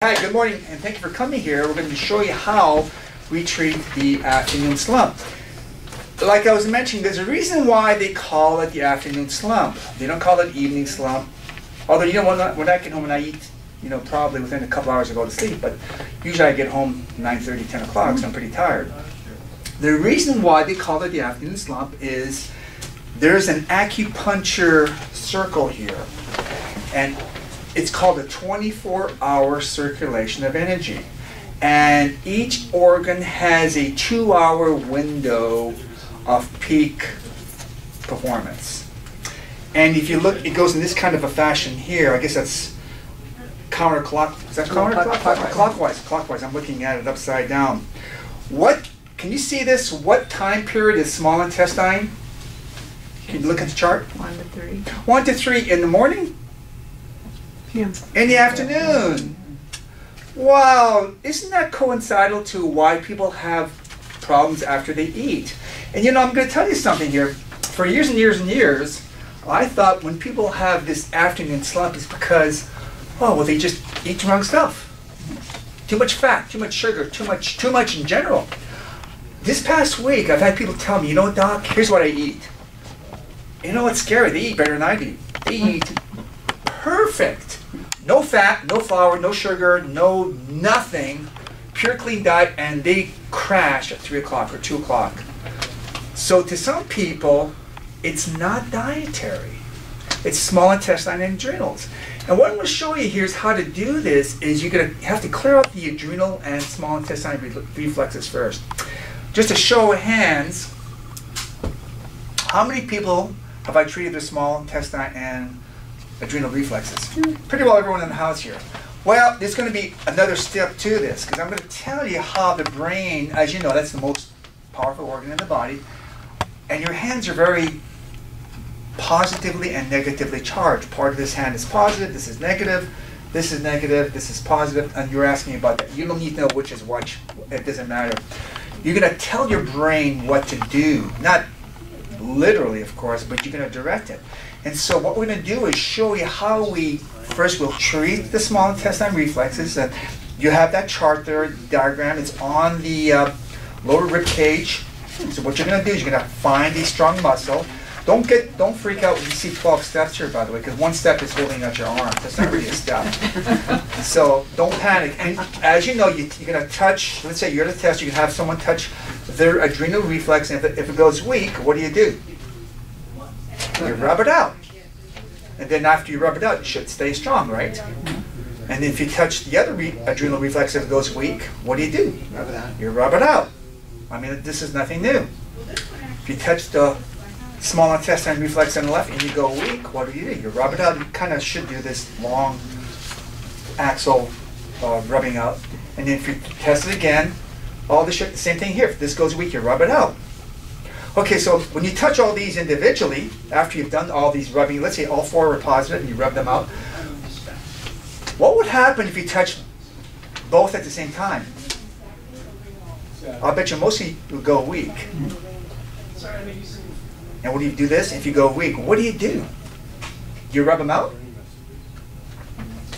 Hi, good morning, and thank you for coming here. We're going to show you how we treat the afternoon slump. Like I was mentioning, there's a reason why they call it the afternoon slump. They don't call it evening slump. Although, when I get home and I eat, probably within a couple hours I go to sleep, but usually I get home 9:30, 10 o'clock, so I'm pretty tired. The reason why they call it the afternoon slump is there's an acupuncture circle here, and it's called a 24-hour circulation of energy. And each organ has a 2-hour window of peak performance. And if you look, it goes in this kind of a fashion here. I guess that's counterclockwise. Is that counterclockwise? Clockwise. I'm looking at it upside down. Can you see this? What time period is small intestine? Can you look at the chart? 1 to 3. 1 to 3 in the morning? Yeah. In the afternoon. Wow, isn't that coincidental to why people have problems after they eat? And I'm going to tell you something here. For years and years and years, I thought when people have this afternoon slump, it's because, they just eat the wrong stuff. Too much fat, too much sugar, too much in general. This past week, I've had people tell me, Doc, here's what I eat. It's scary. They eat better than I do. They eat perfect. No fat, no flour, no sugar, nothing. Pure clean diet, and they crash at 3 o'clock or 2 o'clock. So to some people, it's not dietary. It's small intestine and adrenals. And what I'm going to show you here is how to do this is you're going to have to clear out the adrenal and small intestine reflexes first. Just a show of hands, how many people have I treated their small intestine and adrenal reflexes? Pretty well everyone in the house here. Well, there's going to be another step to this, because I'm going to tell you how the brain, as you know, that's the most powerful organ in the body, and your hands are very positively and negatively charged. Part of this hand is positive, this is negative, this is positive, and you're asking about that. You don't need to know which is which, it doesn't matter. You're going to tell your brain what to do, not literally, of course, but you're going to direct it. And so what we're going to do is show you how first we'll treat the small intestine reflexes. You have that chart there, diagram. It's on the lower rib cage. So what you're going to do is you're going to find a strong muscle. Don't freak out when you see 12 steps here, by the way, because one step is holding out your arm. That's not really a step. So don't panic. And as you know, you're going to touch, let's say you're at a test, you can have someone touch their adrenal reflex, and if it goes weak, what do? You rub it out. And then after you rub it out, it should stay strong, right? And if you touch the other adrenal reflex that goes weak, what do? Rub it out. You rub it out. I mean, this is nothing new. If you touch the small intestine reflex on the left and you go weak, what do? You rub it out. You kind of should do this long axle rubbing out. And then if you test it again, the same thing here. If this goes weak, you rub it out. Okay, so when you touch all these individually, after you've done all these rubbing, let's say all 4 were positive and you rub them out, what would happen if you touch both at the same time? I'll bet you most of you would go weak. And when you do this, if you go weak, what do? You rub them out?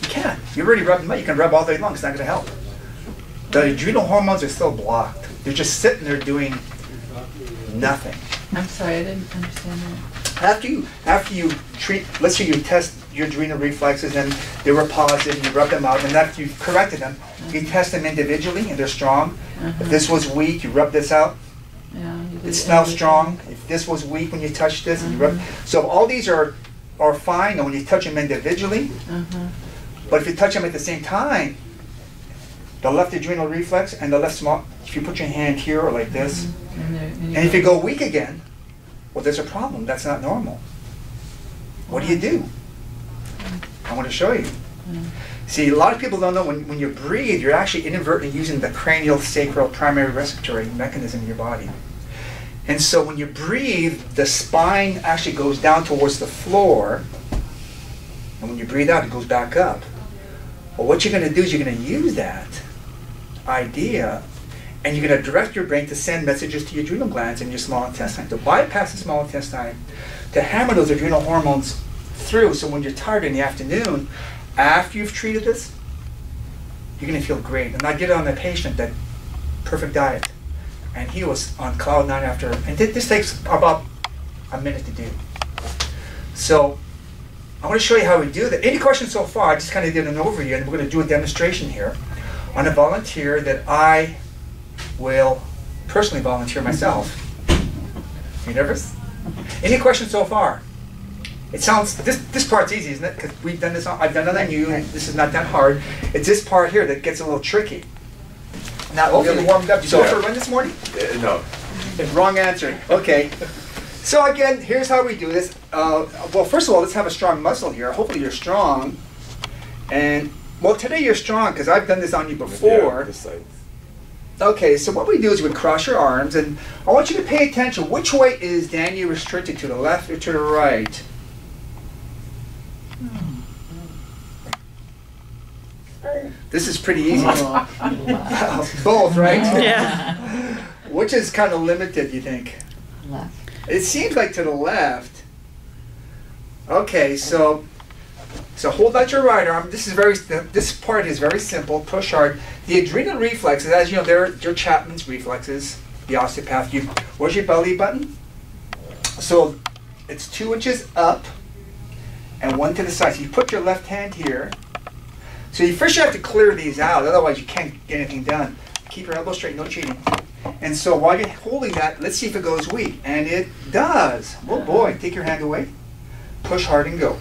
You can't. You already rubbed them out. You can rub all day long. It's not going to help. The adrenal hormones are still blocked. They're just sitting there doing nothing. I'm sorry, I didn't understand that. After you treat, let's say you test your adrenal reflexes and they were positive, you rub them out, and after you've corrected them, you test them individually and they're strong. If this was weak, you rub this out. It's now strong. If this was weak when you touch this, you rub. So all these are fine when you touch them individually. But if you touch them at the same time, the left adrenal reflex and the left small, if you put your hand here or like this, and if you go weak again, well, there's a problem. That's not normal. What do? I want to show you. See, a lot of people don't know when you breathe, you're actually inadvertently using the cranial sacral primary respiratory mechanism in your body. And so when you breathe, the spine actually goes down towards the floor, and when you breathe out, it goes back up. Well, what you're going to do is you're going to use that idea, and you're going to direct your brain to send messages to your adrenal glands and your small intestine to bypass the small intestine, to hammer those adrenal hormones through. So when you're tired in the afternoon, after you've treated this, you're going to feel great. And I did it on a patient that perfect diet. And he was on cloud 9 after, and this takes about a minute to do. So I want to show you how we do that. Any questions so far? I just kind of did an overview, and we're going to do a demonstration here on a volunteer that I will personally volunteer myself. You nervous? Any questions so far? It sounds, this part's easy, isn't it? Because we've done this, I've done it on you, and this is not that hard. It's this part here that gets a little tricky. Now, hopefully you warmed up. Did you go for a run this morning? No. Wrong answer. Okay. So again, here's how we do this. Well, first of all, let's have a strong muscle here. Hopefully you're strong. And, well, today you're strong because I've done this on you before. Yeah, this side. Okay, so what we do is we cross your arms, and I want you to pay attention. Which way is Danny restricted, to the left or to the right? This is pretty easy. Both, right? Yeah. Which is kind of limited, you think? Left. It seems like to the left. Okay, so hold out your right arm. This part is very simple. Push hard. The adrenal reflexes, as you know, they're your Chapman's reflexes. The osteopath. Where's your belly button? So it's 2 inches up and 1 to the side. So you put your left hand here. So you first have to clear these out, otherwise you can't get anything done. Keep your elbow straight, no cheating. And so while you're holding that, let's see if it goes weak. And it does. Oh boy, take your hand away. Push hard and go.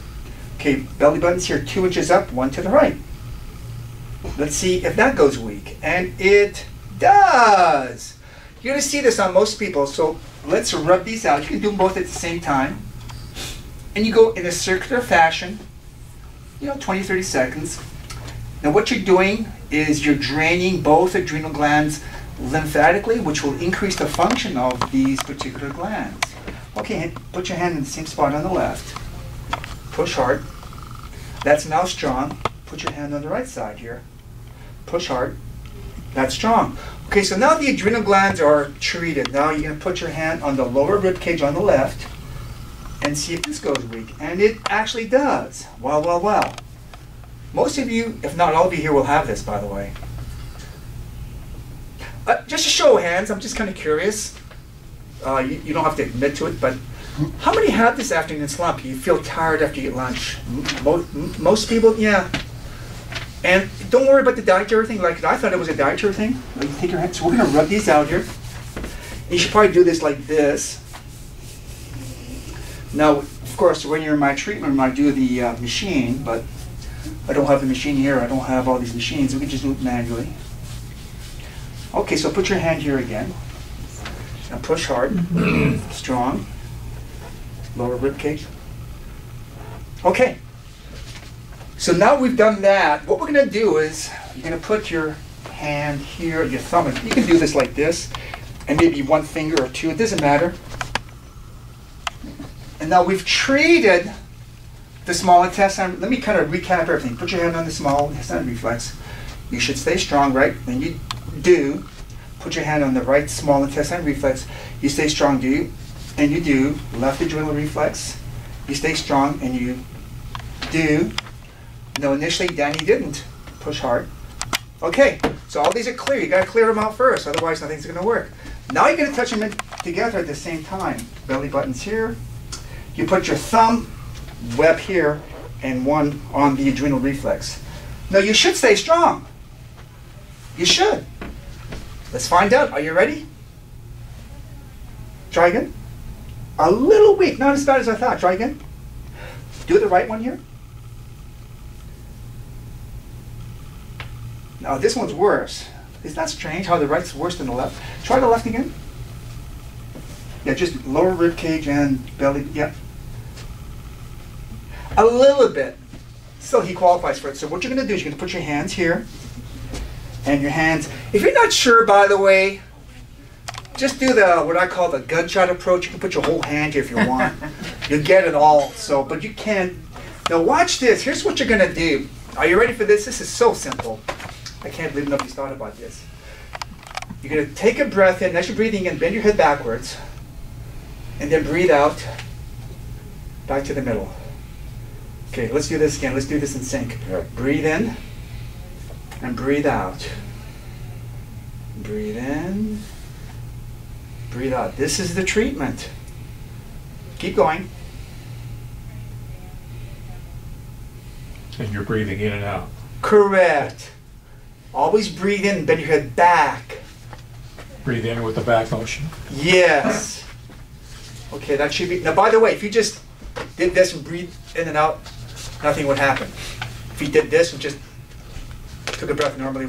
Okay, belly button's here, 2 inches up, 1 to the right. Let's see if that goes weak. And it does. You're going to see this on most people, so let's rub these out. You can do them both at the same time. And you go in a circular fashion, 20, 30 seconds. Now what you're doing is you're draining both adrenal glands lymphatically, which will increase the function of these particular glands. Okay, put your hand in the same spot on the left. Push hard. That's now strong. Put your hand on the right side here. Push hard. That's strong. Okay, so now the adrenal glands are treated. Now you're going to put your hand on the lower rib cage on the left and see if this goes weak. And it actually does. Well, well, well. Most of you, if not all of you here, will have this, by the way. Just a show of hands, I'm just kind of curious. You don't have to admit to it, but how many have this afternoon slump? You feel tired after you eat lunch? Most people, yeah. And don't worry about the dietary thing. Like I thought it was a dietary thing. Like, take your hands. So we're going to rub these out here. You should probably do this like this. Now, of course, when you're in my treatment room, I do the machine, but I don't have the machine here. I don't have all these machines. We can just do it manually. Okay, so put your hand here again. And push hard. Strong. Lower rib cage. Okay. So now we've done that. What we're going to do is you're going to put your hand here, your thumb. You can do this like this, and maybe one finger or two. It doesn't matter. And now we've treated the small intestine. Let me kind of recap everything. Put your hand on the small intestine reflex. You should stay strong, right? And you do. Put your hand on the right small intestine reflex. You stay strong, do you? And you do. Left adrenal reflex. You stay strong, and you do. No, initially Danny didn't. Push hard. Okay, so all these are clear. You got to clear them out first, otherwise nothing's going to work. Now you're going to touch them together at the same time. Belly button's here. You put your thumb web here and one on the adrenal reflex. Now you should stay strong. You should. Let's find out. Are you ready? Try again. A little weak, not as bad as I thought. Try again. Do the right one here. Now this one's worse. Isn't that strange how the right's worse than the left? Try the left again. Yeah, just lower rib cage and belly. Yeah. A little bit. Still, he qualifies for it. So what you're going to do is you're going to put your hands here. And your hands. If you're not sure, by the way, just do the what I call the gunshot approach. You can put your whole hand here if you want. You'll get it all. So, but you can't. Now watch this. Here's what you're going to do. Are you ready for this? This is so simple. I can't believe nobody's thought about this. You're going to take a breath in. As you're breathing in, bend your head backwards. And then breathe out. Back to the middle. Okay, let's do this again. Let's do this in sync. Yeah. Breathe in. And breathe out. Breathe in. Breathe out. This is the treatment. Keep going. And you're breathing in and out. Correct. Always breathe in, bend your head back. Breathe in with the back motion. Yes. Okay, that should be. Now, by the way, if you just did this and breathe in and out, nothing would happen. If you did this and just took a breath normally,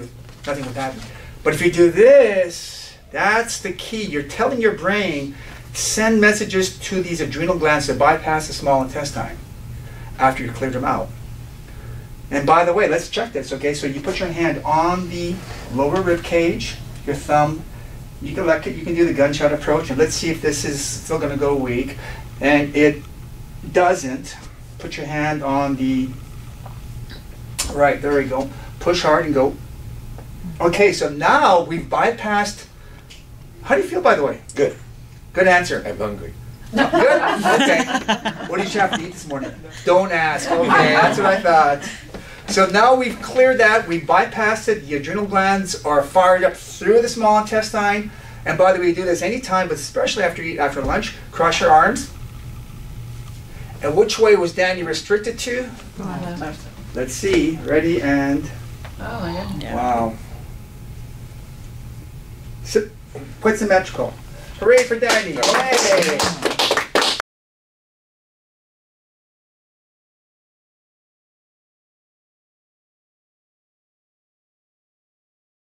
nothing would happen. But if you do this, that's the key. You're telling your brain, send messages to these adrenal glands to bypass the small intestine after you cleared them out. And by the way, let's check this, okay? So you put your hand on the lower rib cage, your thumb. You can do the gunshot approach, and let's see if this is still going to go weak. And it doesn't. Put your hand on the right. There we go. Push hard and go. Okay, so now we've bypassed. How do you feel, by the way? Good. Good answer. I'm hungry. Good? Okay. What did you have to eat this morning? Don't ask. Okay, that's what I thought. So now we've cleared that. We've bypassed it. The adrenal glands are fired up through the small intestine. And by the way, you do this anytime, but especially after you eat after lunch. Cross your arms. And which way was Danny restricted to? Let's see. Ready and... Oh, my goodness. Yeah. Wow. So, quite symmetrical. Hooray for Danny. Yay.